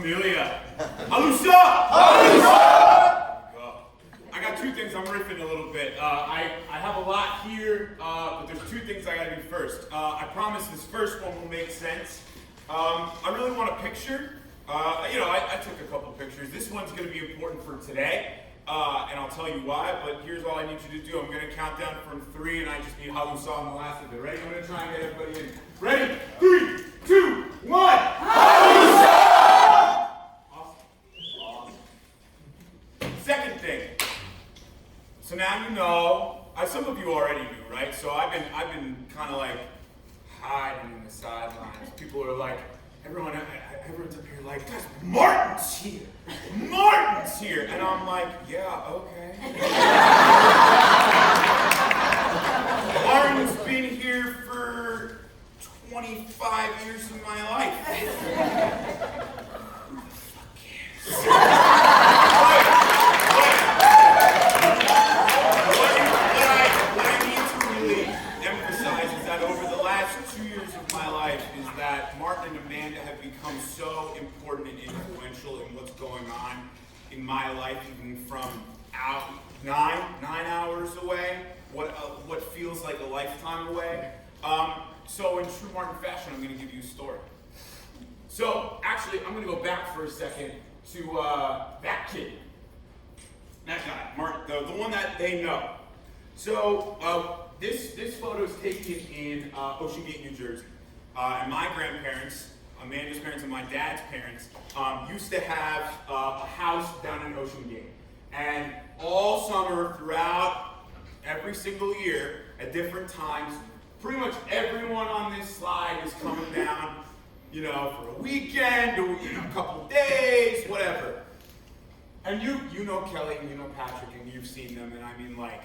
familia. Halusa! Halusa! I got two things. I'm riffing a little bit. I have a lot here, but there's two things I gotta do first. I promise this first one will make sense. I really want a picture. I took a couple pictures. This one's gonna be important for today, and I'll tell you why, but here's all I need you to do. I'm gonna count down from 3, and I just need Halusa on the last of it. Ready? I'm gonna try and get everybody in. Ready? 3, 2, 1. Halusa! Awesome. Second thing. So now you know, some of you already knew, right? So I've been kind of like hiding in the sidelines. People are like, everyone's up here like, guys, Martin's here. Martin's here. And I'm like, yeah, okay. Martin's been here for 25 years of my life. What I need to really emphasize is that over the last 2 years of my life is that Martin and Amanda have become so important and influential in what's going on in my life, even from out 9 hours away, what feels like a lifetime away. So in true Martin fashion, I'm going to give you a story. So actually, I'm going to go back for a second to that kid. That guy, Martin, the one that they know. So this photo is taken in Ocean Gate, New Jersey. And my grandparents, Amanda's parents and my dad's parents, used to have a house down in Ocean Gate. And all summer, throughout every single year, at different times, pretty much everyone on this slide is coming down, for a weekend or a couple days, whatever. And you know Kelly and you know Patrick and you've seen them, and I mean, like,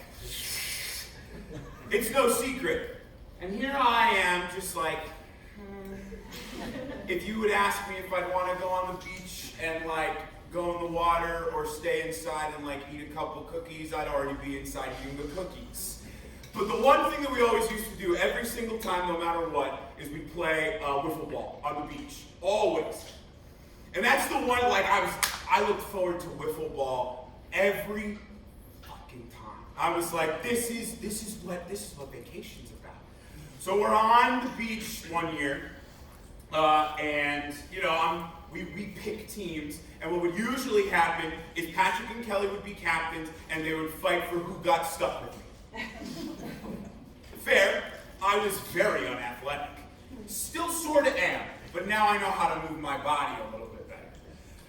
it's no secret. And here I am, just like, if you would ask me if I'd want to go on the beach and like go in the water or stay inside and like eat a couple cookies, I'd already be inside eating the cookies. But the one thing that we always used to do every single time, no matter what, is we play wiffle ball on the beach, always. And that's the one, like, I looked forward to wiffle ball every fucking time. I was like, this is what vacation's about. So we're on the beach one year, and we pick teams, and what would usually happen is Patrick and Kelly would be captains, and they would fight for who got stuck with me. Fair. I was very unathletic. Still sort of am, but now I know how to move my body a little bit better.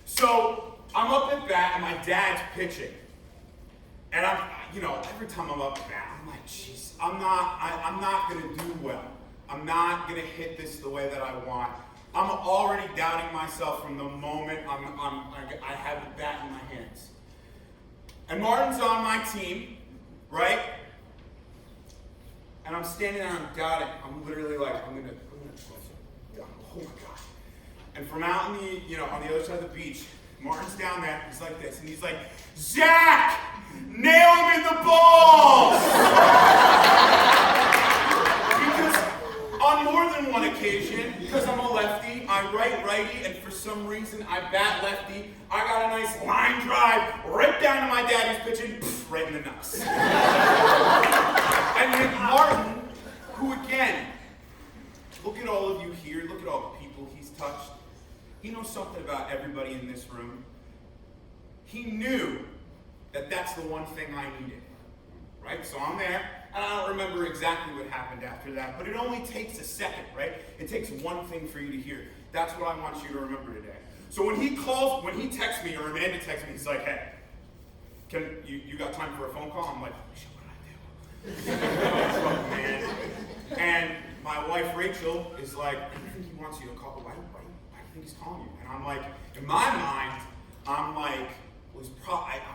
So I'm up at bat, and my dad's pitching, and every time I'm up at bat, I'm like, jeez, I'm not gonna do well. I'm not gonna hit this the way that I want. I'm already doubting myself from the moment I have the bat in my hands. And Martin's on my team, right? And I'm standing there, I'm doubting. I'm literally like, I'm gonna, oh my God. And from out on the other side of the beach, Martin's down there, he's like this, and he's like, Zach, nail him in the balls! Because on more than one occasion, because I'm a lefty, I write righty, and for some reason I bat lefty, I got a nice line drive right down to my dad who's pitching, right in the nuts. And with Martin, who again, look at all of you here, look at all the people he's touched. He knows something about everybody in this room. He knew that that's the one thing I needed, right? So I'm there, and I don't remember exactly what happened after that, but it only takes a second, right? It takes one thing for you to hear. That's what I want you to remember today. So when he texts me, or Amanda texts me, he's like, hey, you got time for a phone call? I'm like, oh, shit, what did I do? Oh, man. And my wife, Rachel, is like, I don't think he wants you to call. Why do you think he's calling you? And I'm like, in my mind, I'm like, I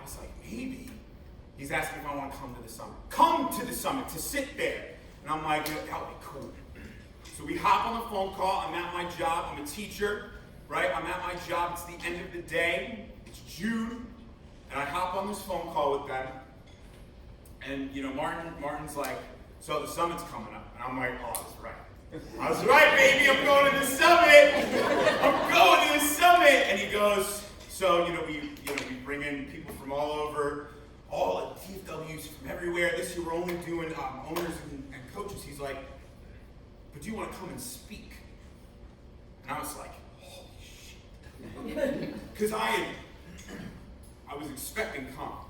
was like, maybe he's asking if I want to come to the summit. Come to the summit, to sit there. And I'm like, that would be cool. So we hop on the phone call. I'm at my job. I'm a teacher, right? I'm at my job. It's the end of the day. It's June. And I hop on this phone call with them. And, Martin's like, so the summit's coming up. And I'm like, oh, that's right. I was right, baby, I'm going to the summit. I'm going to the summit. And he goes, so, we bring in people from all over, all the TFWs from everywhere. This year we're only doing owners and coaches. He's like, but do you want to come and speak? And I was like, holy shit. Because I was expecting calm.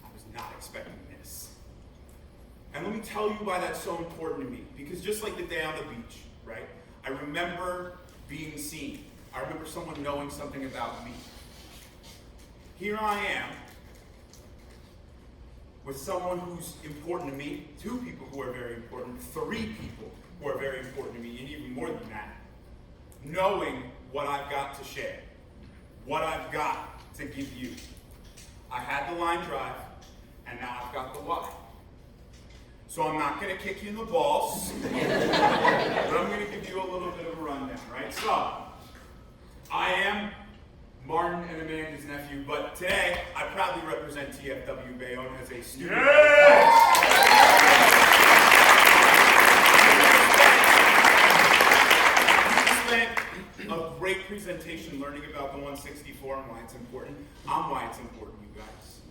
I was not expecting this. And let me tell you why that's so important to me. Because just like the day on the beach, right? I remember being seen. I remember someone knowing something about me. Here I am with someone who's important to me, 2 people who are very important, 3 people who are very important to me, and even more than that, knowing what I've got to share, what I've got to give you. I had the line drive, and now I've got the why. So I'm not going to kick you in the balls, but I'm going to give you a little bit of a rundown, right? So, I am Martin and Amanda's nephew, but today I proudly represent TFW Bayonne as a student. We spent a great presentation learning about the 164 and why it's important. I'm why it's important, you guys.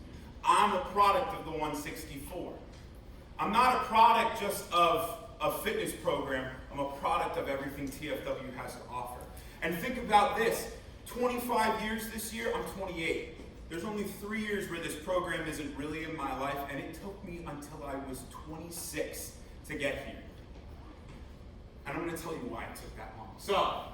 I'm a product of the 164. I'm not a product just of a fitness program. I'm a product of everything TFW has to offer. And think about this. 25 years this year, I'm 28. There's only 3 years where this program isn't really in my life, and it took me until I was 26 to get here. And I'm going to tell you why it took that long. So,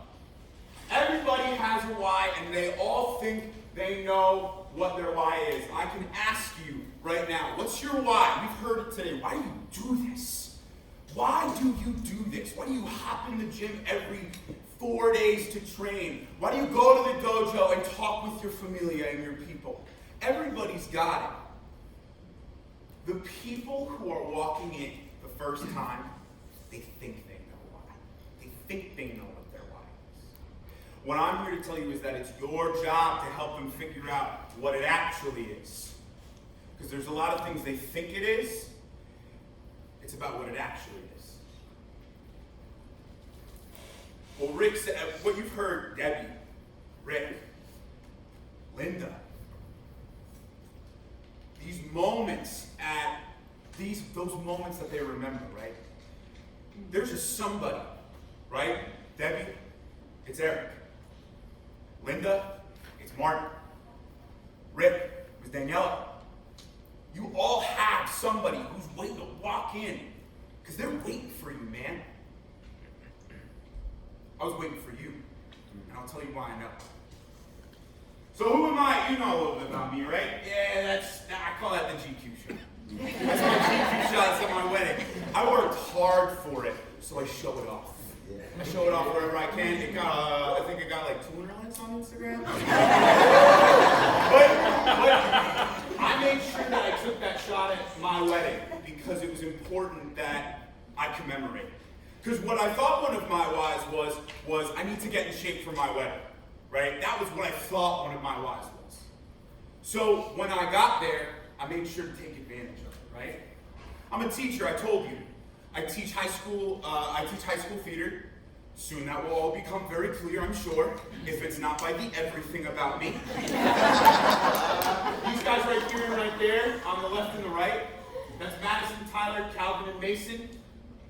everybody has a why, and they all think they know what their why is. I can ask you right now, what's your why? We've heard it today. Why do you do this? Why do you do this? Why do you hop in the gym every 4 days to train? Why do you go to the dojo and talk with your familia and your people? Everybody's got it. The people who are walking in the first time, they think they know why. They think they know what their why is. What I'm here to tell you is that it's your job to help them figure out what it actually is. Because there's a lot of things they think it is. It's about what it actually is. Well, Rick said, what you've heard, Debbie, Rick, Linda, these moments those moments that they remember, right? There's just somebody, right? Debbie, it's Eric. Linda, it's Martin. Rick, it was Daniela. You all have somebody who's waiting to walk in because they're waiting for you, man. I was waiting for you, and I'll tell you why I know. So who am I? You know a little bit about me, right? Yeah, I call that the GQ shot. That's my GQ shots at my wedding. I worked hard for it, so I show it off. I show it off wherever I can. I think it got like 200 likes on Instagram. but I made sure that I took that shot at my wedding because it was important that I commemorate. Because what I thought one of my whys was I need to get in shape for my wedding, right? That was what I thought one of my whys was. So when I got there, I made sure to take advantage of it, right? I'm a teacher, I told you. I teach high school theater. Soon that will all become very clear, I'm sure, if it's not by the everything about me. These guys right here and right there, on the left and the right, that's Madison, Tyler, Calvin, and Mason.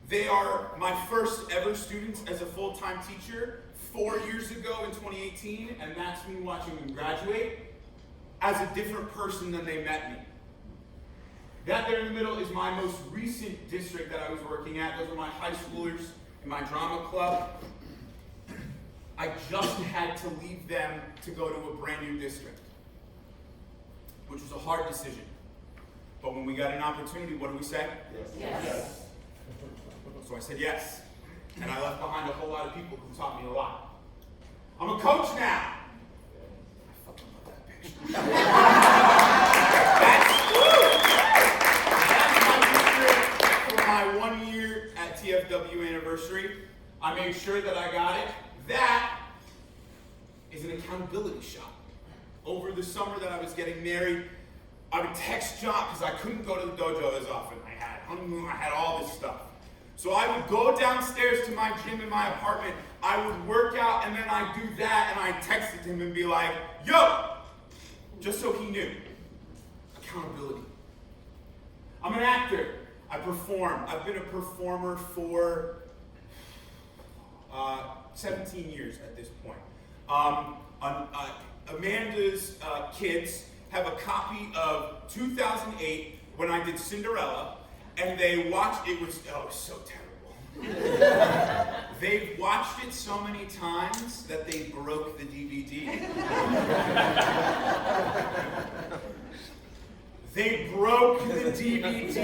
They are my first ever students as a full-time teacher 4 years ago in 2018, and that's me watching them graduate as a different person than they met me. That there in the middle is my most recent district that I was working at. Those are my high schoolers in my drama club. I just had to leave them to go to a brand new district, which was a hard decision. But when we got an opportunity, what do we say? Yes. So I said yes. And I left behind a whole lot of people who taught me a lot. I'm a coach now. I fucking love that picture. That's my picture for my 1 year at TFW anniversary. I made sure that I got it. That is an accountability shot. Over the summer that I was getting married, I would text John because I couldn't go to the dojo as often. I had honeymoon, I had all this stuff. So I would go downstairs to my gym in my apartment, I would work out, and then I'd do that, and I'd text him and be like, yo! Just so he knew. Accountability. I'm an actor. I perform. I've been a performer for 17 years at this point. Amanda's kids have a copy of 2008 when I did Cinderella, and they watched it. Was so terrible. They've watched it so many times that they broke the DVD. They broke the DVD.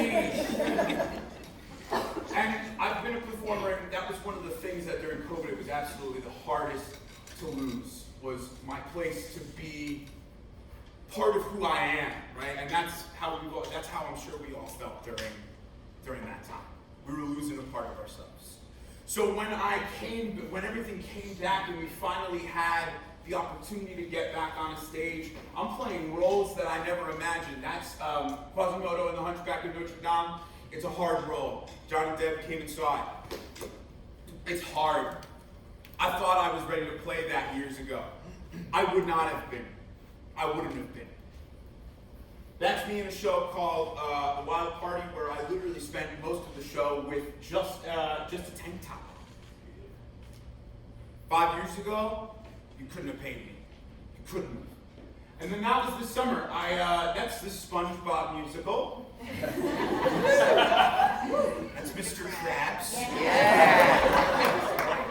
And I've been a performer, and that was one of the things that during COVID, it was absolutely the hardest to lose, was my place to be part of who I am, right? And that's how I'm sure we all felt during that time. We were losing a part of ourselves. So when everything came back and we finally had the opportunity to get back on a stage, I'm playing roles that I never imagined. That's Quasimodo in The Hunchback of Notre Dame. It's a hard role. John and Deb came and saw it. It's hard. I thought I was ready to play that years ago. I would not have been. I wouldn't have been. That's me in a show called The Wild Party, where I literally spent most of the show with just a tank top. 5 years ago, you couldn't have paid me. You couldn't have. And then that was this summer. That's the SpongeBob musical. That's Mr. Krabs. Yeah.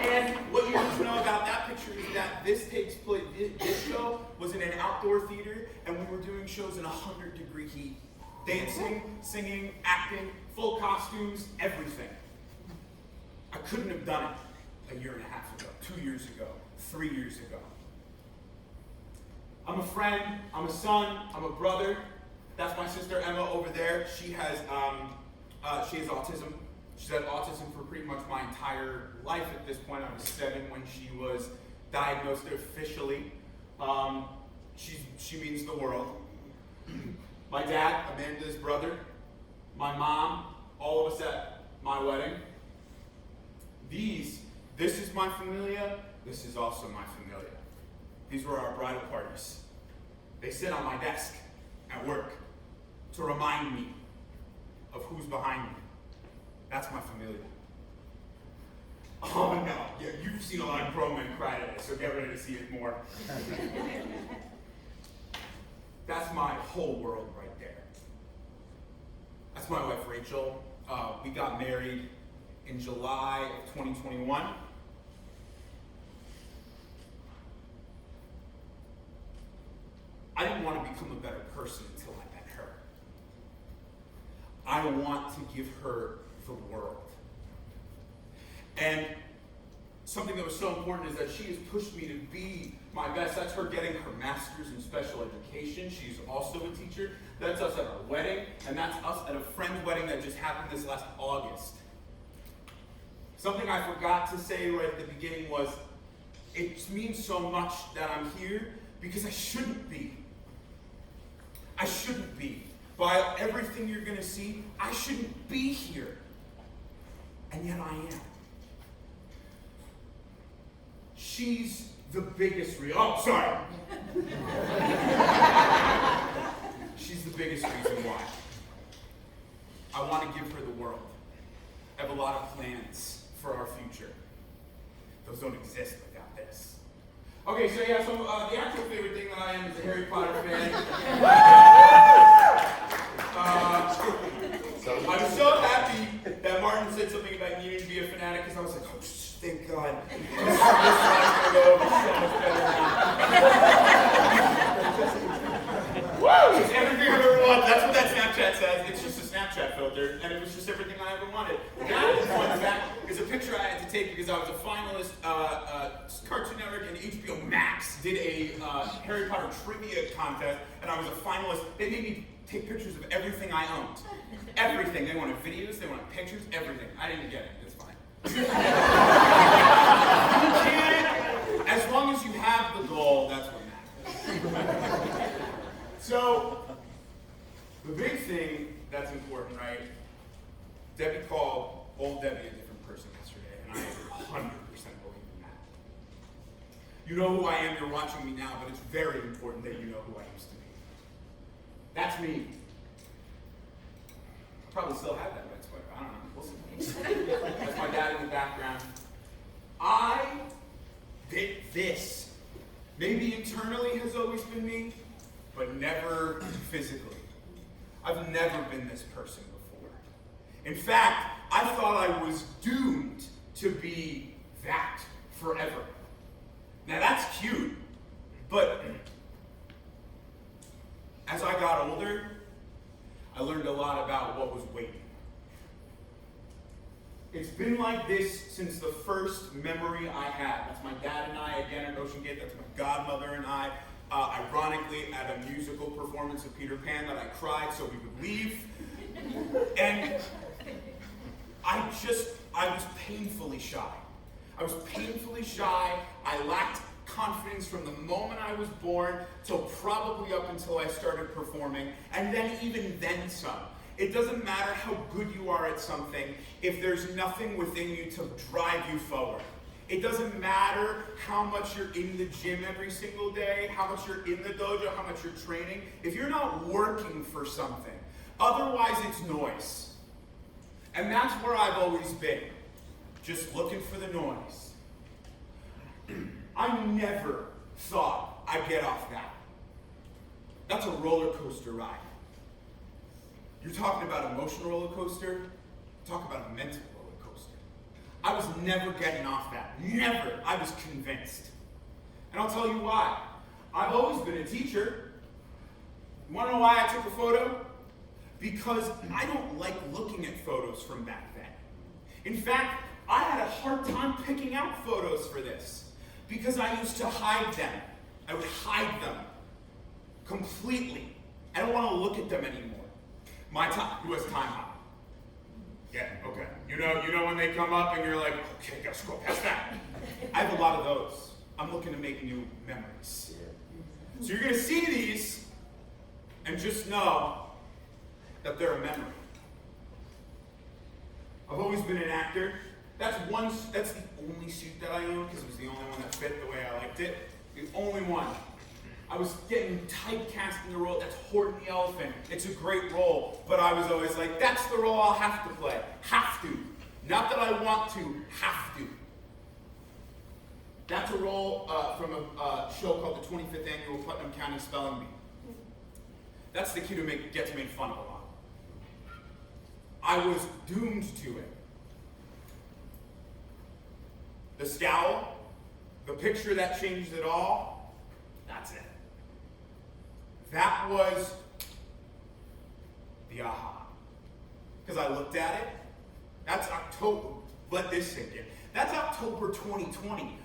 And what you need to know about that picture is that this takes place. This show was in an outdoor theater, and we were doing shows in 100-degree heat. Dancing, singing, acting, full costumes, everything. I couldn't have done it a year and a half ago, 2 years ago, 3 years ago. I'm a friend, I'm a son, I'm a brother. That's my sister Emma over there. She has autism. She's had autism for pretty much my entire life at this point. I was 7 when she was diagnosed officially. She means the world. My dad, Amanda's brother, my mom, all of us at my wedding. This is my familia. This is also my familia. These were our bridal parties. They sit on my desk at work to remind me of who's behind me. That's my familia. Oh no, yeah, you've seen a lot of grown men cry today, so get ready to see it more. That's my whole world right there. That's my wife, Rachel. We got married in July of 2021. I didn't want to become a better person until I met her. I want to give her the world. And something that was so important is that she has pushed me to be my best. That's her getting her master's in special education. She's also a teacher. That's us at our wedding, and that's us at a friend's wedding that just happened this last August. Something I forgot to say right at the beginning was, it means so much that I'm here because I shouldn't be. I shouldn't be. By everything you're going to see, I shouldn't be here. And yet I am. She's the biggest reason. Oh, sorry. She's the biggest reason why. I want to give her the world. I have a lot of plans for our future. Those don't exist without this. Okay, so yeah, the actual favorite thing that I am is a Harry Potter fan. I'm so happy that Martin said something about needing to be a fanatic, because I was like, oh, thank God. This line's going to go over so much better now. Woo! It's everything I've ever wanted. That's what that Snapchat says. It's just a Snapchat filter, and it was just everything I ever wanted. That, fun fact, is a picture I had to take because I was a finalist. Cartoon Network and HBO Max did a Harry Potter trivia contest, and I was a finalist. They made me take pictures of everything I owned. Everything. They wanted videos, they wanted pictures, everything. I didn't get it. It's fine. As long as you have the goal, that's what matters. So, the big thing that's important, right? Debbie called old Debbie a different person yesterday, and I 100% believe in that. You know who I am, you're watching me now, but it's very important that you know who I used to be. That's me. I probably still have that red sweater. I don't know. We'll see. That's my dad in the background. I did this. Maybe internally has always been me, but never physically. I've never been this person before. In fact, I thought I was doomed to be that forever. Now that's cute, but as I got older, I learned a lot about what was waiting. It's been like this since the first memory I had. That's my dad and I again at Ocean Gate. That's my godmother and I. Ironically, at a musical performance of Peter Pan that I cried so we would leave. And I was painfully shy. I was painfully shy. I lacked confidence from the moment I was born till probably up until I started performing, and then even then some. It doesn't matter how good you are at something if there's nothing within you to drive you forward. It doesn't matter how much you're in the gym every single day, how much you're in the dojo, how much you're training. If you're not working for something, otherwise it's noise. And that's where I've always been, just looking for the noise. I never thought I'd get off that. That's a roller coaster ride. You're talking about emotional roller coaster, talk about a mental roller coaster. I was never getting off that. Never. I was convinced. And I'll tell you why. I've always been a teacher. You want to know why I took a photo? Because I don't like looking at photos from back then. In fact, I had a hard time picking out photos for this because I used to hide them. I would hide them completely. I don't want to look at them anymore. My time, who has time hop? Yeah, okay. You know when they come up and you're like, okay, gotta scroll past that. I have a lot of those. I'm looking to make new memories. So you're gonna see these and just know that they're a memory. I've always been an actor. That's the only suit that I own because it was the only one that fit the way I liked it. The only one. I was getting typecast in the role. That's Horton the Elephant. It's a great role, but I was always like, that's the role I'll have to play. Have to. Not that I want to, have to. That's a role from a show called the 25th Annual Putnam County Spelling Bee. That's the kid who gets made fun of a lot. I was doomed to it. The scowl, the picture that changed it all, that's it. That was the aha. Because I looked at it, that's October, let this sink in. That's October 2020.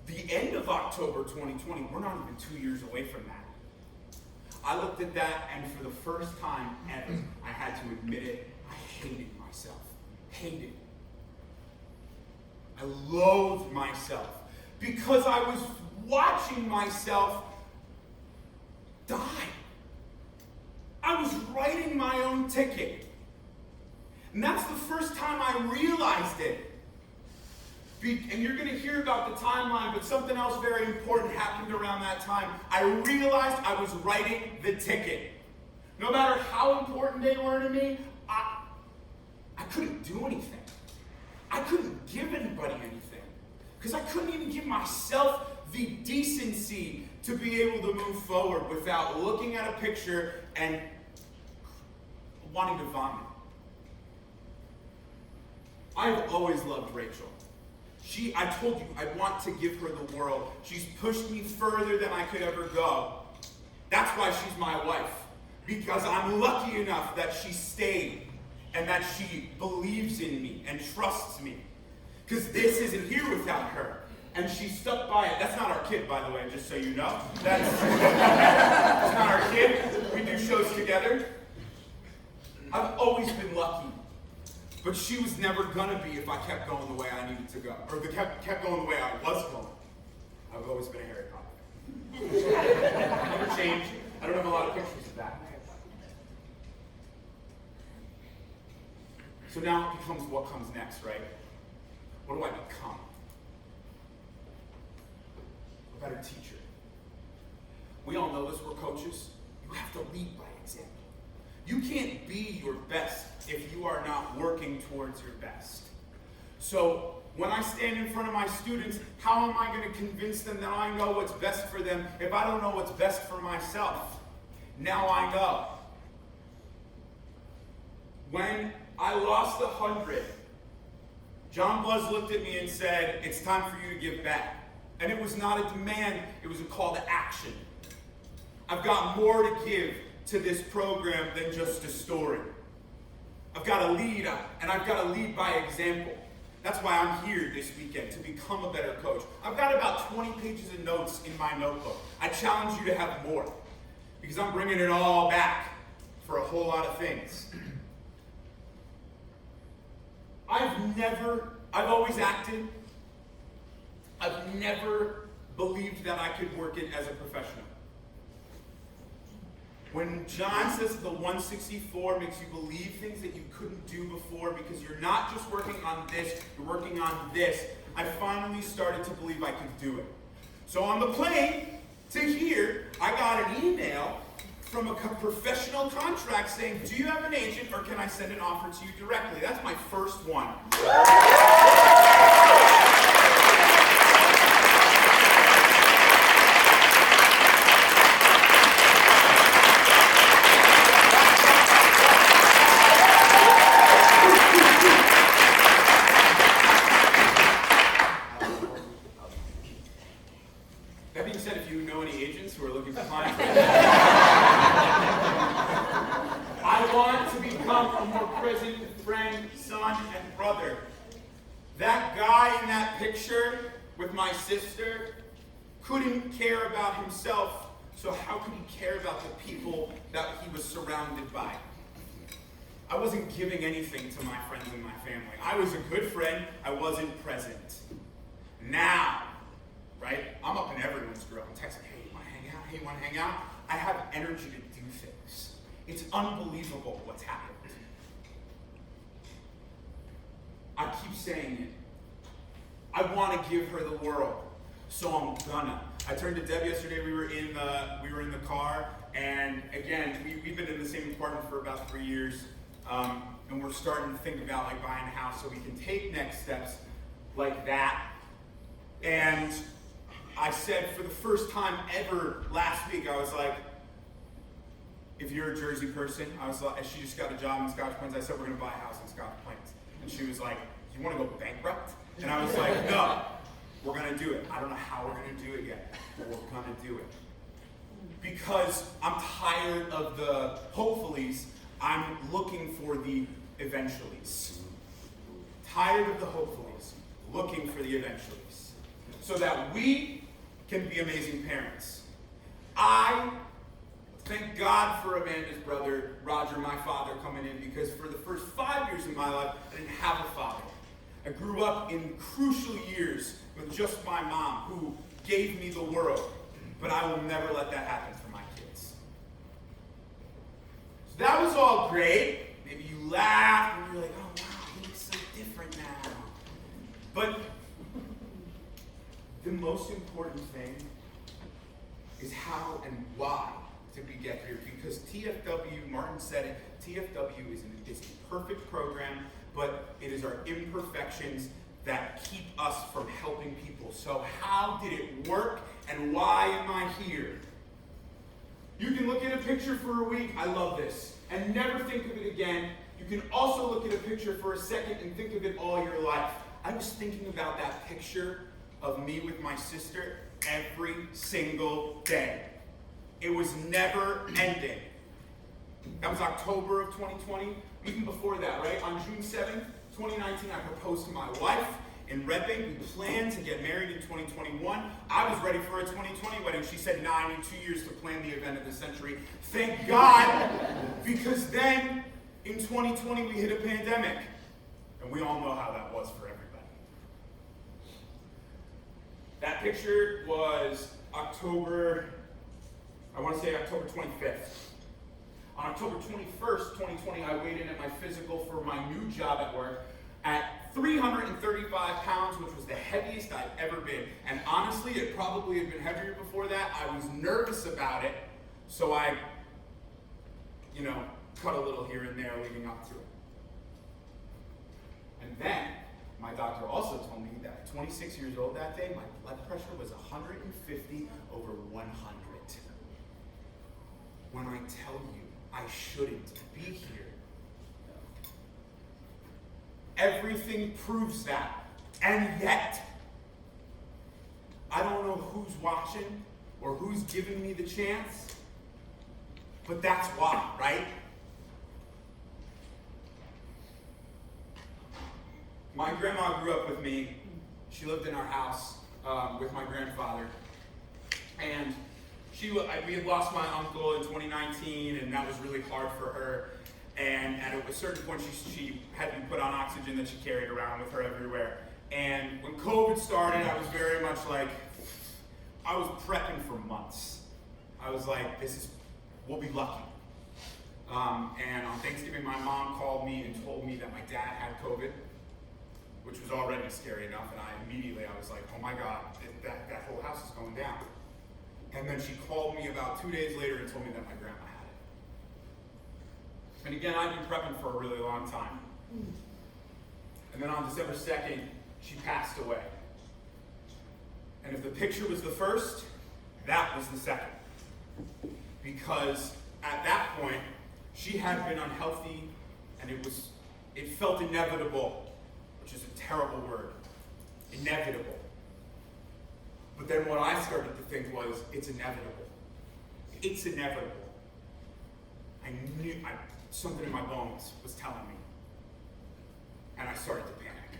The end of October 2020, we're not even 2 years away from that. I looked at that, and for the first time ever, I had to admit it, I hated myself. Hated. I loathed myself because I was watching myself die. I was writing my own ticket. And that's the first time I realized it. And you're going to hear about the timeline, but something else very important happened around that time. I realized I was writing the ticket. No matter how important they were to me, I couldn't do anything. I couldn't give anybody anything. Because I couldn't even give myself the decency to be able to move forward without looking at a picture and wanting to vomit. I've always loved Rachel. I told you, I want to give her the world. She's pushed me further than I could ever go. That's why she's my wife. Because I'm lucky enough that she stayed and that she believes in me and trusts me. Because this isn't here without her. And she stuck by it. That's not our kid, by the way, just so you know. That's not our kid. We do shows together. I've always been lucky. But she was never gonna be if I kept going the way I needed to go. Or kept going the way I was going. I've always been a Harry Potter. Never changed. I don't have a lot of pictures of that. So now it becomes what comes next, right? What do I become? A better teacher. We all know this, we're coaches. You have to lead by example. You can't be your best if you are not working towards your best. So when I stand in front of my students, how am I going to convince them that I know what's best for them if I don't know what's best for myself? Now I know. When I lost 100, John Buzz looked at me and said, "It's time for you to give back." And it was not a demand, it was a call to action. I've got more to give to this program than just a story. I've got to lead, and I've got to lead by example. That's why I'm here this weekend, to become a better coach. I've got about 20 pages of notes in my notebook. I challenge you to have more, because I'm bringing it all back for a whole lot of things. I've always acted. I've never believed that I could work it as a professional. When John says the 164 makes you believe things that you couldn't do before because you're not just working on this, you're working on this, I finally started to believe I could do it. So on the plane to here, I got an email from a professional contract saying, "Do you have an agent or can I send an offer to you directly?" That's my first one. That being said, if you know any agents who are looking for clients, I want to become a more present friend, son, and brother. That guy in that picture with my sister couldn't care about himself, so how could he care about the people that he was surrounded by? I wasn't giving anything to my friends and my family. I was a good friend, I wasn't present. Now, right, I'm up in everyone's grill. I'm texting, "Hey, you want to hang out? Hey, you want to hang out?" I have energy to do things. It's unbelievable what's happened. I keep saying it. I want to give her the world, so I'm gonna. I turned to Deb yesterday. We were in the car, and again, we've been in the same apartment for about 3 years, and we're starting to think about like buying a house so we can take next steps like that. And I said for the first time ever last week, I was like, if you're a Jersey person, I was like, she just got a job in Scotch Plains. I said, we're going to buy a house in Scotch Plains. And she was like, you want to go bankrupt? And I was like, no, we're going to do it. I don't know how we're going to do it yet, but we're going to do it. Because I'm tired of the hopefullys. I'm looking for the eventuallys. Tired of the hopefullys, looking for the eventuallys. So that we can be amazing parents. I thank God for Amanda's brother, Roger, my father, coming in, because for the first 5 years of my life, I didn't have a father. I grew up in crucial years with just my mom, who gave me the world. But I will never let that happen for my kids. So that was all great. Maybe you laughed and you're like, oh wow, he looks so different now. But the most important thing is how and why did we get here? Because TFW, Martin said it, TFW is a perfect program, but it is our imperfections that keep us from helping people. So how did it work and why am I here? You can look at a picture for a week, I love this, and never think of it again. You can also look at a picture for a second and think of it all your life. I was thinking about that picture of me with my sister every single day. It was never ending. That was October of 2020. Even before that, right? On June 7th, 2019, I proposed to my wife in Red Bank. We planned to get married in 2021. I was ready for a 2020 wedding. She said, nah, I need 2 years to plan the event of the century. Thank God, because then in 2020 we hit a pandemic. And we all know how that was for everybody. That picture was October 25th. On October 21st, 2020, I weighed in at my physical for my new job at work at 335 pounds, which was the heaviest I'd ever been. And honestly, it probably had been heavier before that. I was nervous about it, so I, cut a little here and there leading up to it. And then, my doctor also told me that at 26 years old that day, my blood pressure was 150/100. When I tell you, I shouldn't be here. Everything proves that. And yet, I don't know who's watching or who's giving me the chance, but that's why, right? My grandma grew up with me. She lived in our house with my grandfather. And we had lost my uncle in 2019, and that was really hard for her. And at a certain point, she had to be put on oxygen that she carried around with her everywhere. And when COVID started, I was very much like, I was prepping for months. I was like, we'll be lucky. And on Thanksgiving, my mom called me and told me that my dad had COVID, which was already scary enough. And I was like, oh my God, that whole house is going down. And then she called me about 2 days later and told me that my grandma had it. And again, I'd been prepping for a really long time. And then on December 2nd, she passed away. And if the picture was the first, that was the second. Because at that point, she had been unhealthy, and it felt inevitable, which is a terrible word. Inevitable. But then what I started to think was, it's inevitable. It's inevitable. I knew, something in my bones was telling me. And I started to panic.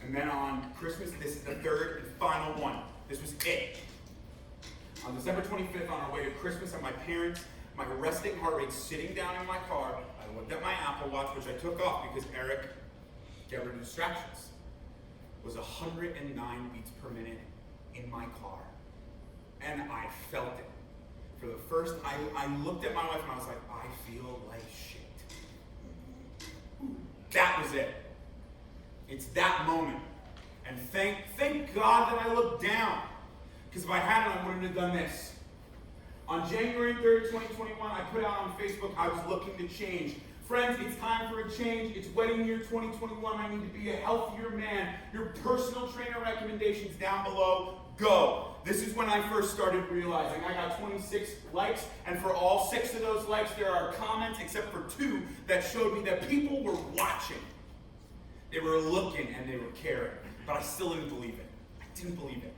And then on Christmas, this is the third and final one. This was it. On December 25th, on our way to Christmas at my parents', my resting heart rate sitting down in my car, I looked at my Apple Watch, which I took off because Eric, get rid of distractions, was 109 beats per minute in my car. And I felt it. For the first, I looked at my wife and I was like, I feel like shit. That was it. It's that moment. And thank God that I looked down. Because if I hadn't, I wouldn't have done this. On January 3rd, 2021, I put out on Facebook, I was looking to change. Friends, it's time for a change. It's wedding year 2021. I need to be a healthier man. Your personal trainer recommendations down below. Go. This is when I first started realizing I got 26 likes, and for all 6 of those likes, there are comments, except for 2, that showed me that people were watching. They were looking and they were caring, but I still didn't believe it. I didn't believe it.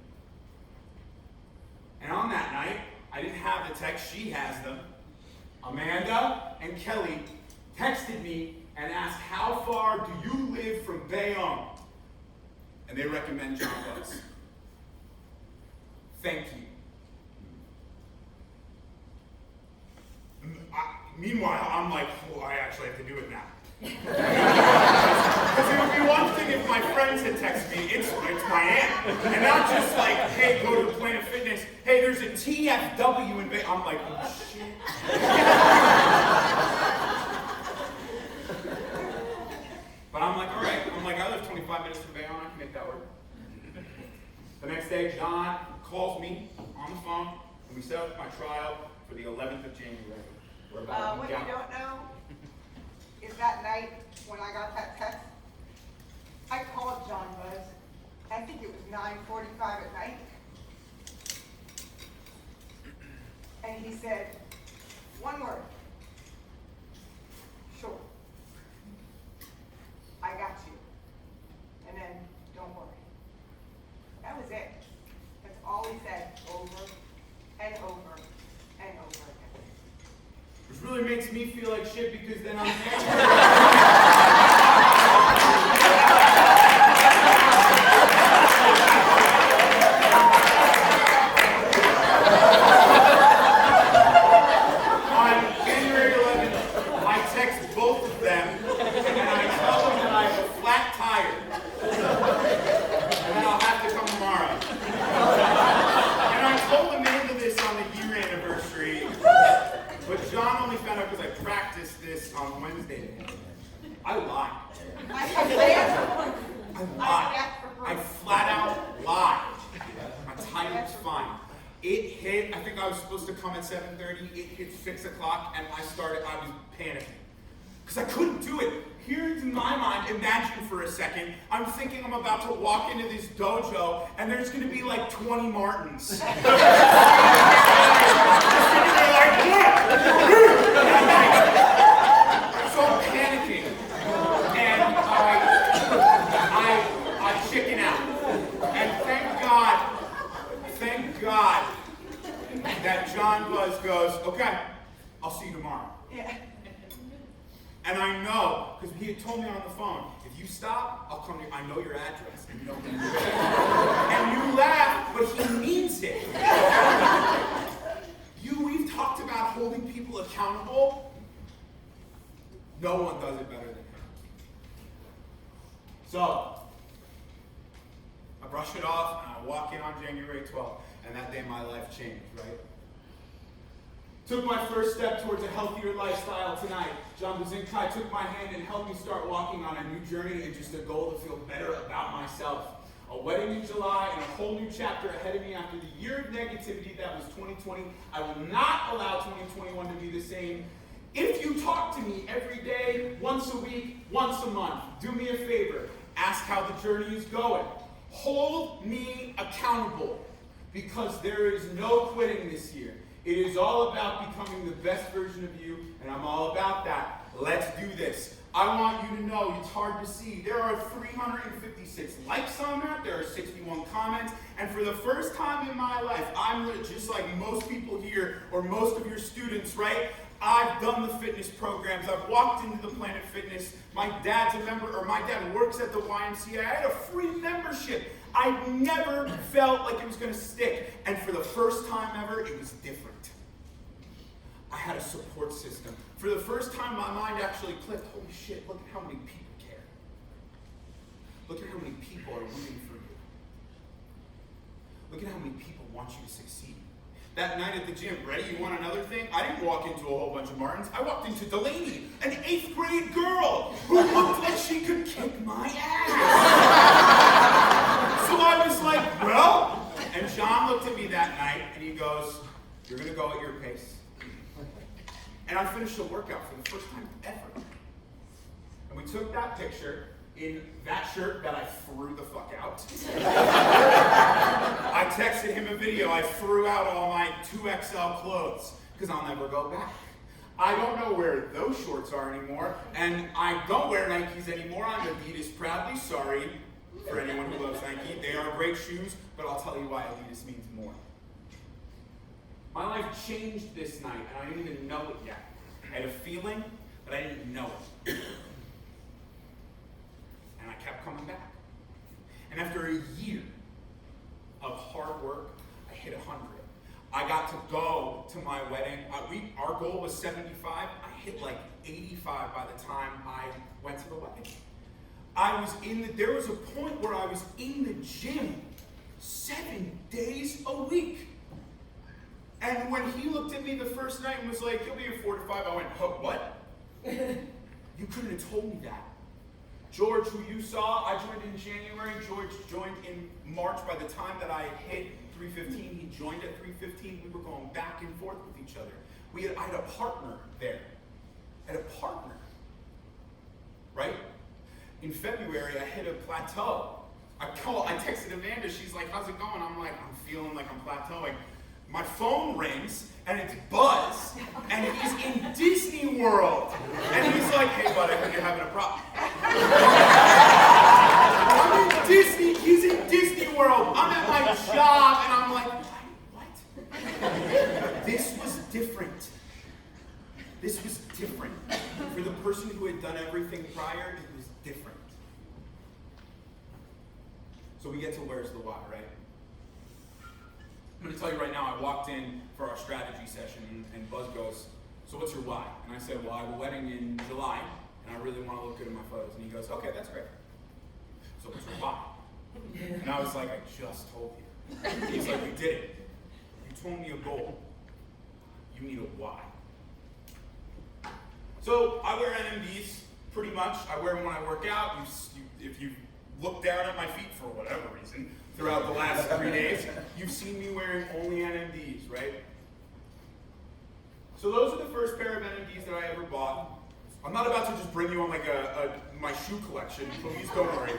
And on that night, I didn't have the text, she has them. Amanda and Kelly texted me and asked, how far do you live from Bayonne? And they recommend John Buzz. Thank you. Meanwhile, I'm like, I actually have to do it now. Because it would be one thing if my friends had texted me, it's my aunt. And not just like, hey, go to Planet Fitness. Hey, there's a TFW in Bay. I'm like, oh shit. But I'm like, all right. I live 25 minutes from Bayonne. I can make that work. The next day, John calls me on the phone, and we set up my trial for the 11th of January. We're about what you don't know is that night when I got that text, I called John Buzz. I think it was 9:45 at night. And he said, one word. Sure. I got you. And then, don't worry. That was it. That's all he said over and over and over again. Which really makes me feel like shit because then I'm on January 11th, I text both of them and I tell them that I have a flat tire. And then I'll have to come tomorrow. And I told Amanda this on the year anniversary, but John only found out because I practiced this on Wednesday. I lied. I flat out lied. My timing was fine. It hit, I think I was supposed to come at 7:30. It hit 6 o'clock, and I was panicking. Because I couldn't do it. Here in my mind, imagine for a second, I'm thinking I'm about to walk into this dojo, and there's going to be like 20 Martins. So I'm panicking, and I chicken out. And thank God that John Buzz goes, okay, I'll see you tomorrow. Yeah. And I know, because he had told me on the phone, if you stop, I'll come to you. I know your address. And you don't need it. And you laugh, but he means it. We've talked about holding people accountable. No one does it better than him. So, I brush it off, and I walk in on January 12th, and that day my life changed, right? Took my first step towards a healthier lifestyle tonight. John Bazinkai took my hand and helped me start walking on a new journey and just a goal to feel better about myself. A wedding in July and a whole new chapter ahead of me after the year of negativity that was 2020. I will not allow 2021 to be the same. If you talk to me every day, once a week, once a month, do me a favor. Ask how the journey is going. Hold me accountable because there is no quitting this year. It is all about becoming the best version of you, and I'm all about that. Let's do this. I want you to know, it's hard to see. There are 356 likes on that. There are 61 comments. And for the first time in my life, I'm just like most people here, or most of your students, right? I've done the fitness programs. I've walked into the Planet Fitness. My dad's a member, or my dad works at the YMCA. I had a free membership. I never felt like it was going to stick. And for the first time ever, it was different. I had a support system. For the first time, my mind actually clicked. Holy shit, look at how many people care. Look at how many people are rooting for you. Look at how many people want you to succeed. That night at the gym, ready, you want another thing? I didn't walk into a whole bunch of Martins. I walked into Delaney, an 8th grade girl who looked like she could kick my ass. So I was like, well, and John looked at me that night and he goes, you're going to go at your pace. And I finished the workout for the first time ever. And we took that picture in that shirt that I threw the fuck out. I texted him a video. I threw out all my 2XL clothes because I'll never go back. I don't know where those shorts are anymore, and I don't wear Nikes anymore. I'm Adidas proudly. Sorry for anyone who loves Nike. They are great shoes, but I'll tell you why Adidas means more. My life changed this night, and I didn't even know it yet. I had a feeling, but I didn't know it. And I kept coming back. And after a year of hard work, I hit 100. I got to go to my wedding. Our goal was 75. I hit like 85 by the time I went to the wedding. There was a point where I was in the gym 7 days a week. And when he looked at me the first night and was like, you'll be a 4 to 5, I went, oh, what? You couldn't have told me that. George, who you saw, I joined in January. George joined in March. By the time that I hit 315, he joined at 315. We were going back and forth with each other. I had a partner there. I had a partner. Right? In February, I hit a plateau. I texted Amanda. She's like, how's it going? I'm like, I'm feeling like I'm plateauing. My phone rings, and it's Buzz, and he's in Disney World. And he's like, hey, bud, I heard you're having a problem. He's in Disney World. I'm at my job, and I'm like, what? This was different. This was different. For the person who had done everything prior, it was different. So we get to where's the why, right? I'm going to tell you right now, I walked in for our strategy session, and Buzz goes, so what's your why? And I said, well, I have a wedding in July, and I really want to look good in my photos. And he goes, okay, that's great. So what's your why? And I was like, I just told you. He's like, you did it. You told me a goal. You need a why. So I wear NMDs pretty much. I wear them when I work out. If you look down at my feet for whatever reason throughout the last 3 days, you've seen me wearing only NMDs, right? So those are the first pair of NMDs that I ever bought. I'm not about to just bring you on like my shoe collection, please don't worry.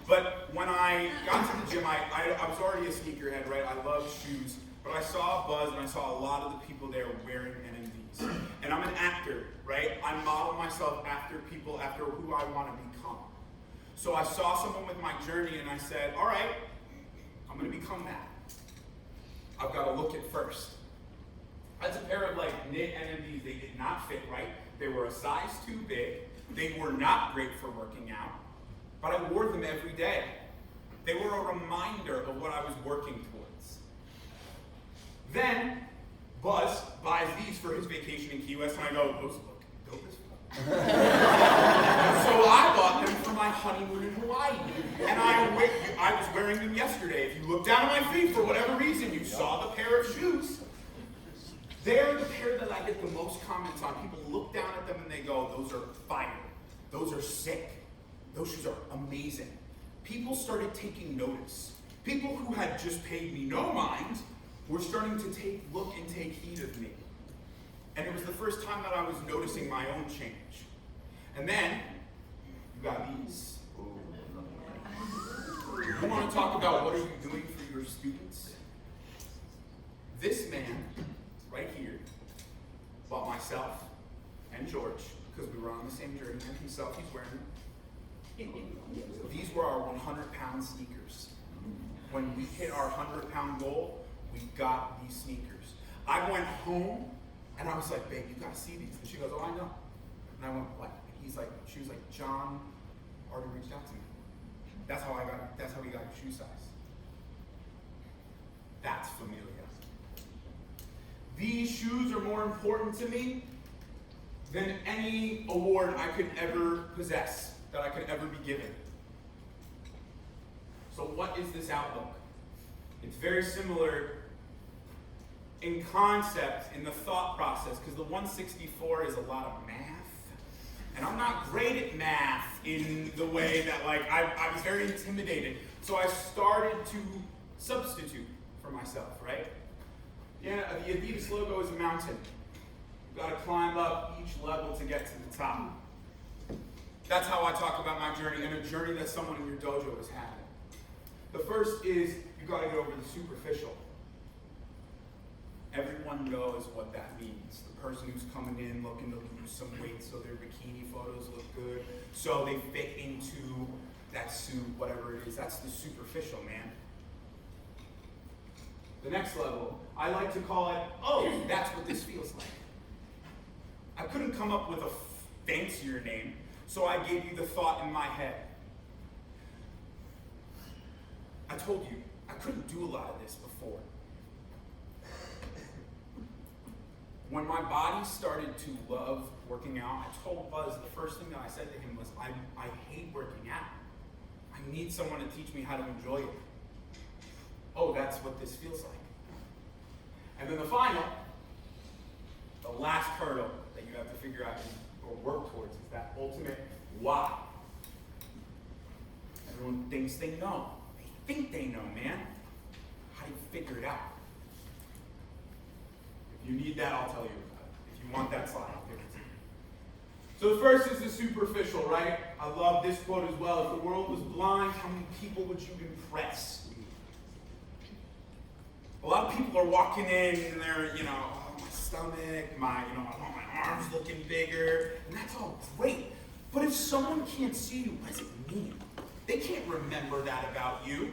But when I got to the gym, I was already a sneakerhead, right? I love shoes, but I saw a buzz and I saw a lot of the people there wearing NMDs. And I'm an actor, right? I model myself after people, after who I want to become. So I saw someone with my journey and I said, all right, I'm going to become that. I've got to look it first. That's a pair of like knit NMDs. They did not fit right. They were a size too big. They were not great for working out, but I wore them every day. They were a reminder of what I was working towards. Then Buzz buys these for his vacation in Key West, and I go, those look dope as fuck. So I bought them for my honeymoon in Hawaii. And I was wearing them yesterday. If you look down at my feet for whatever reason, you saw the pair of shoes. They're the pair that I get the most comments on. People look down at them and they go, those are fire. Those are sick. Those shoes are amazing. People started taking notice. People who had just paid me no mind were starting to look and take heed of me. And it was the first time that I was noticing my own change. And then, you got these. You want to talk about what are you doing for your students? This man, right here, bought myself and George, because we were on the same journey, and himself, he's wearing them. These were our 100-pound sneakers. When we hit our 100-pound goal, we got these sneakers. I went home, and I was like, babe, you gotta see these. And she goes, oh, I know. And I went, what? And she was like, John already reached out to me. That's how he got your shoe size. That's familiar. These shoes are more important to me than any award I could ever possess, that I could ever be given. So what is this outlook? It's very similar in concept, in the thought process, because the 164 is a lot of math. And I'm not great at math in the way that, like, I was very intimidated. So I started to substitute for myself, right? Yeah, the Adidas logo is a mountain. You've got to climb up each level to get to the top. That's how I talk about my journey, and a journey that someone in your dojo is having. The first is, you've got to get over the superficial. Everyone knows what that means. The person who's coming in looking to lose some weight so their bikini photos look good, so they fit into that suit, whatever it is. That's the superficial, man. The next level, I like to call it, oh, that's what this feels like. I couldn't come up with a fancier name, so I gave you the thought in my head. I told you, I couldn't do a lot of this before. When my body started to love working out, I told Buzz, the first thing that I said to him was, I hate working out. I need someone to teach me how to enjoy it. Oh, that's what this feels like. And then the final, the last hurdle that you have to figure out or work towards is that ultimate why. Everyone thinks they know. They think they know, man. How do you figure it out? If you need that, I'll tell you about it. If you want that slide, I'll give it to you. So the first is the superficial, right? I love this quote as well. If the world was blind, how many people would you impress? A lot of people are walking in and they're, oh, my stomach, I want my arms looking bigger, and that's all great. But if someone can't see you, what does it mean? They can't remember that about you.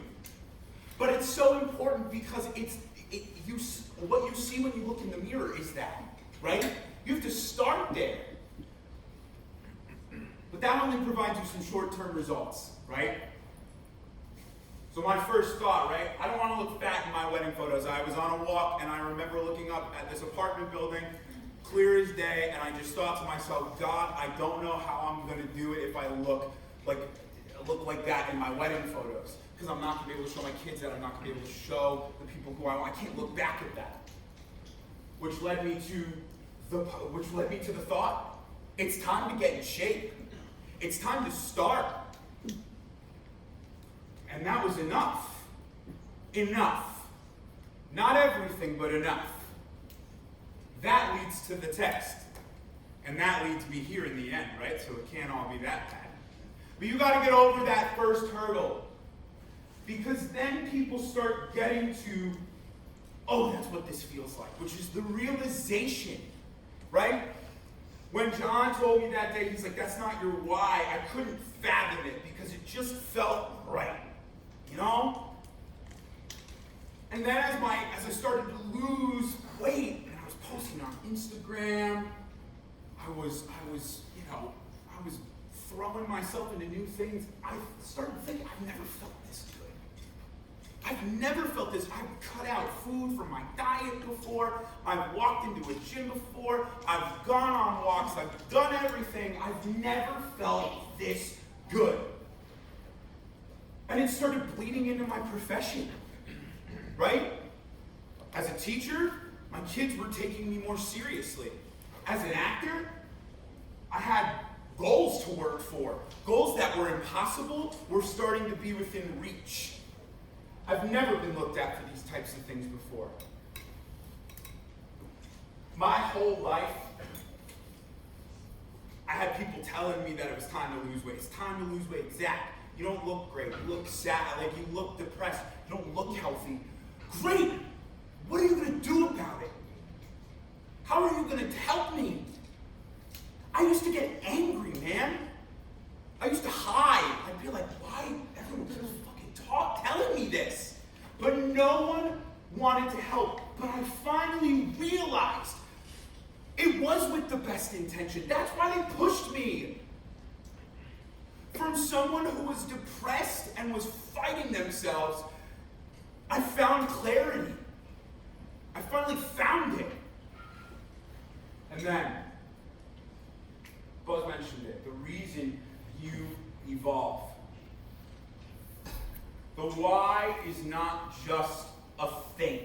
But it's so important because what you see when you look in the mirror is that, right? You have to start there. But that only provides you some short-term results, right? So my first thought, right? I don't want to look fat in my wedding photos. I was on a walk and I remember looking up at this apartment building, clear as day, and I just thought to myself, God, I don't know how I'm going to do it if I look like that in my wedding photos. Because I'm not going to be able to show my kids that. I'm not going to be able to show the people who I want. I can't look back at that. Which led me to the thought, It's time to get in shape. It's time to start. And that was enough. Enough. Not everything, but enough. That leads to the text. And that leads me here in the end, right? So it can't all be that bad. But you got to get over that first hurdle. Because then people start getting to, oh, that's what this feels like, which is the realization, right? When John told me that day, he's like, that's not your why. I couldn't fathom it because it just felt right, you know? And then as I started to lose weight, and I was posting on Instagram, I was throwing myself into new things. I started thinking, I've never felt this good. I've never felt this. I've cut out food from my diet before. I've walked into a gym before. I've gone on walks. I've done everything. I've never felt this good. And it started bleeding into my profession, right? As a teacher, my kids were taking me more seriously. As an actor, I had goals to work for. Goals that were impossible were starting to be within reach. I've never been looked at for these types of things before. My whole life, I had people telling me that it was time to lose weight. It's time to lose weight. Zach, you don't look great. You look sad. Like, you look depressed. You don't look healthy. Great! What are you going to do about it? How are you going to help me? I used to get angry, man. I used to hide. I'd be like, why everyone just fucking telling me this? But no one wanted to help. But I finally realized it was with the best intention. That's why they pushed me. From someone who was depressed and was fighting themselves, I found clarity. I finally found it. And then, Buzz mentioned it, the reason you evolve. The why is not just a thing.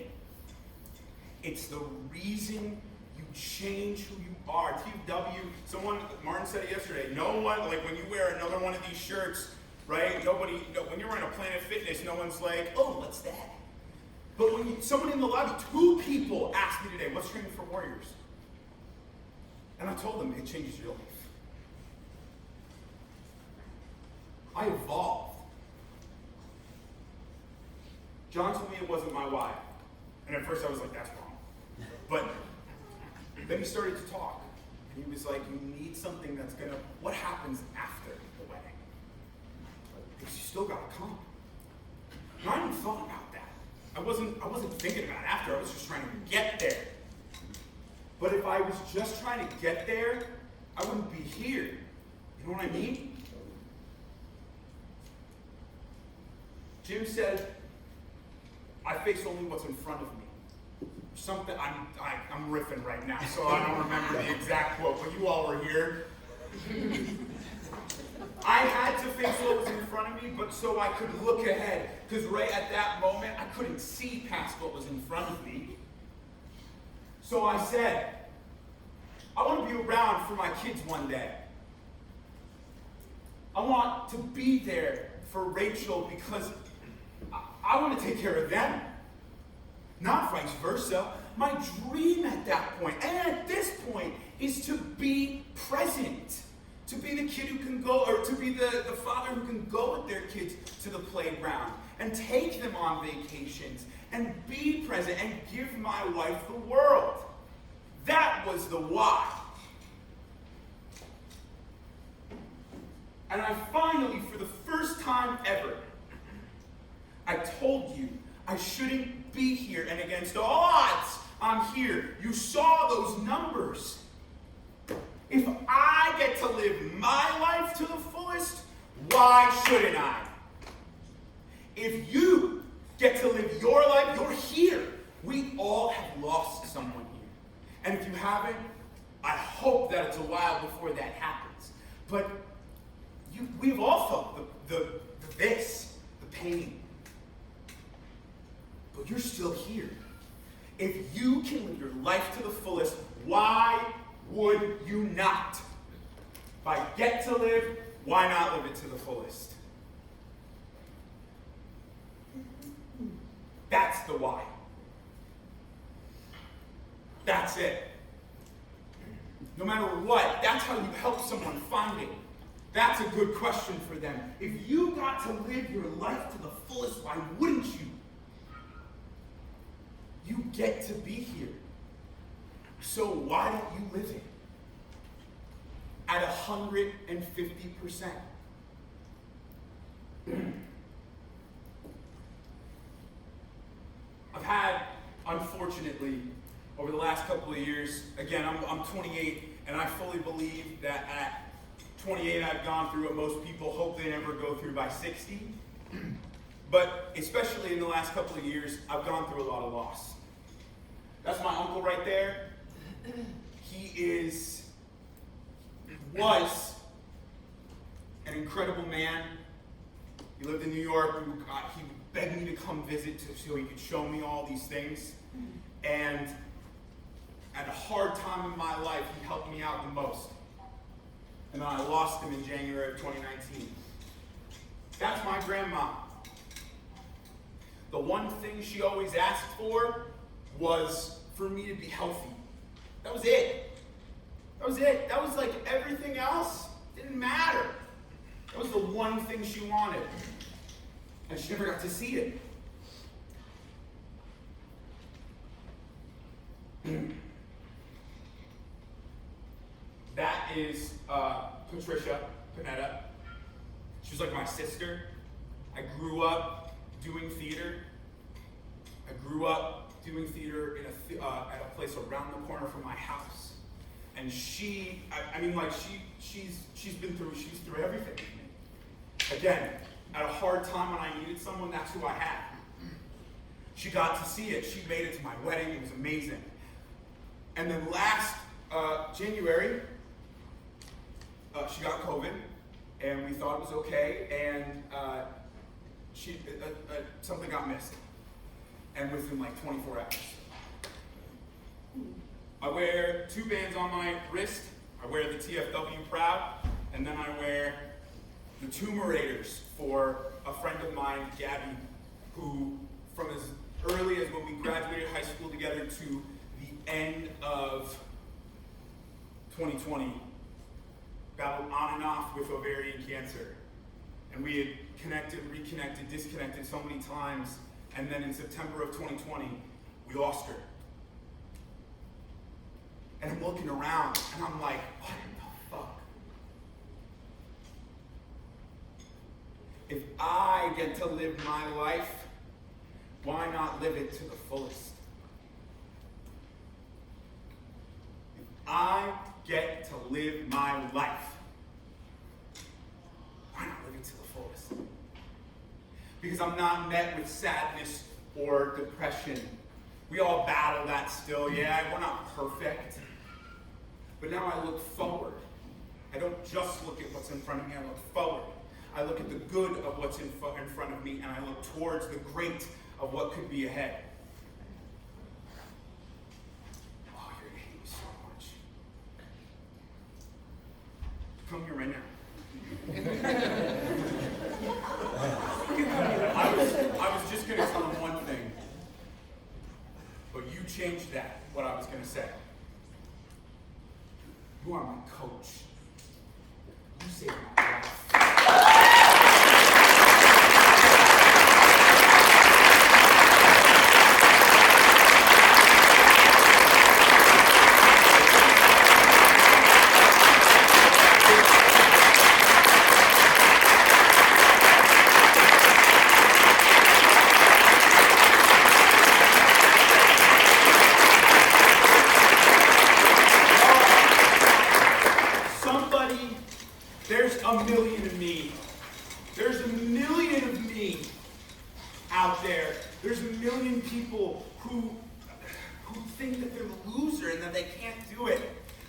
It's the reason you change who you are. TFW, Martin said it yesterday, no one, like when you wear another one of these shirts, right? When you're wearing a Planet Fitness, no one's like, oh, what's that? But when someone in the lobby, 2 people asked me today, what's Training for Warriors? And I told them, it changes your life. I evolved. John told me it wasn't my why. And at first I was like, that's wrong. But then he started to talk. And he was like, you need something that's gonna, what happens after the wedding? Because you still gotta come. And I hadn't thought about that. I wasn't thinking about it after, I was just trying to get there. But if I was just trying to get there, I wouldn't be here. You know what I mean? Jim said, I face only what's in front of me. Something, I'm riffing right now, so I don't remember the exact quote, but you all were here. I had to face what was in front of me, but so I could look ahead, because right at that moment, I couldn't see past what was in front of me. So I said, I want to be around for my kids one day. I want to be there for Rachel because I want to take care of them, not vice versa. My dream at that point, and at this point, is to be present. To be the kid who can go, or to be the father who can go with their kids to the playground and take them on vacations and be present and give my wife the world. That was the why. And I finally, for the first time ever, I told you I shouldn't be here, and against all odds, I'm here. You saw those numbers. If I get to live my life to the fullest, why shouldn't I? If you get to live your life, you're here. We all have lost someone here. And if you haven't, I hope that it's a while before that happens. But we've all felt the pain. But you're still here. If you can live your life to the fullest, why would you not? If I get to live, why not live it to the fullest? That's the why. That's it. No matter what, that's how you help someone find it. That's a good question for them. If you got to live your life to the fullest, why wouldn't you? You get to be here. So why don't you live it? At 150%. I've had, unfortunately, over the last couple of years, again, I'm 28, and I fully believe that at 28 I've gone through what most people hope they never go through by 60. But especially in the last couple of years, I've gone through a lot of loss. That's my uncle right there. He was an incredible man. He lived in New York. He begged me to come visit so he could show me all these things. And at a hard time in my life, he helped me out the most. And then I lost him in January of 2019. That's my grandma. The one thing she always asked for was for me to be healthy. That was it. That was it. That was like everything else didn't matter. That was the one thing she wanted. And she never got to see it. That is Patricia Panetta. She was like my sister. I grew up doing theater. I grew up doing theater in at a place around the corner from my house. And she's been through everything with me. Again, at a hard time when I needed someone, that's who I had. She got to see it. She made it to my wedding. It was amazing. And then last January, she got COVID, and we thought it was okay, and something got missed, and within like 24 hours. I wear 2 bands on my wrist. I wear the TFW proud, and then I wear the Tumorators for a friend of mine, Gabby, who from as early as when we graduated high school together to the end of 2020, battled on and off with ovarian cancer. And we had connected, reconnected, disconnected so many times, and then in September of 2020, we lost her. And I'm looking around, and I'm like, what the fuck? If I get to live my life, why not live it to the fullest? If I get to live my life, why not live it to the fullest? Because I'm not met with sadness or depression. We all battle that still, yeah, we're not perfect. But now I look forward. I don't just look at what's in front of me, I look forward. I look at the good of what's in front of me, and I look towards the great of what could be ahead. Oh, you're gonna hate me so much. Come here right now. I was just gonna tell him one thing, but you changed that, what I was gonna say. You are my coach. You saved my life. There's a million of me. There's a million of me out there. There's a million people who think that they're the loser and that they can't do it.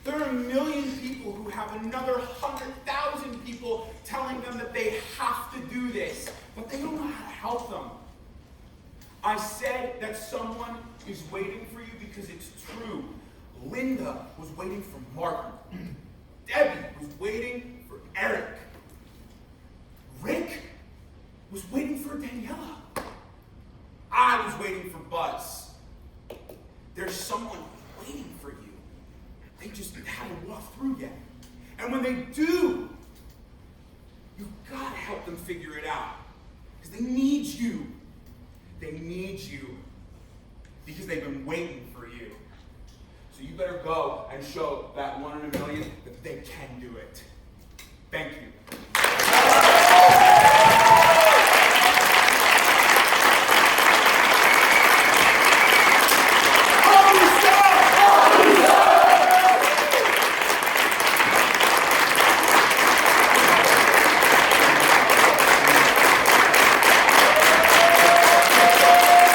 There are a million people who have another 100,000 people telling them that they have to do this, but they don't know how to help them. I said that someone is waiting for you because it's true. Linda was waiting for Martin. Debbie was waiting for Eric. Rick was waiting for Daniela. I was waiting for Buzz. There's someone waiting for you. They just haven't walked through yet. And when they do, you've got to help them figure it out. Because they need you. They need you. Because they've been waiting for you. So you better go and show that 1 in a million that they can do it. Thank you.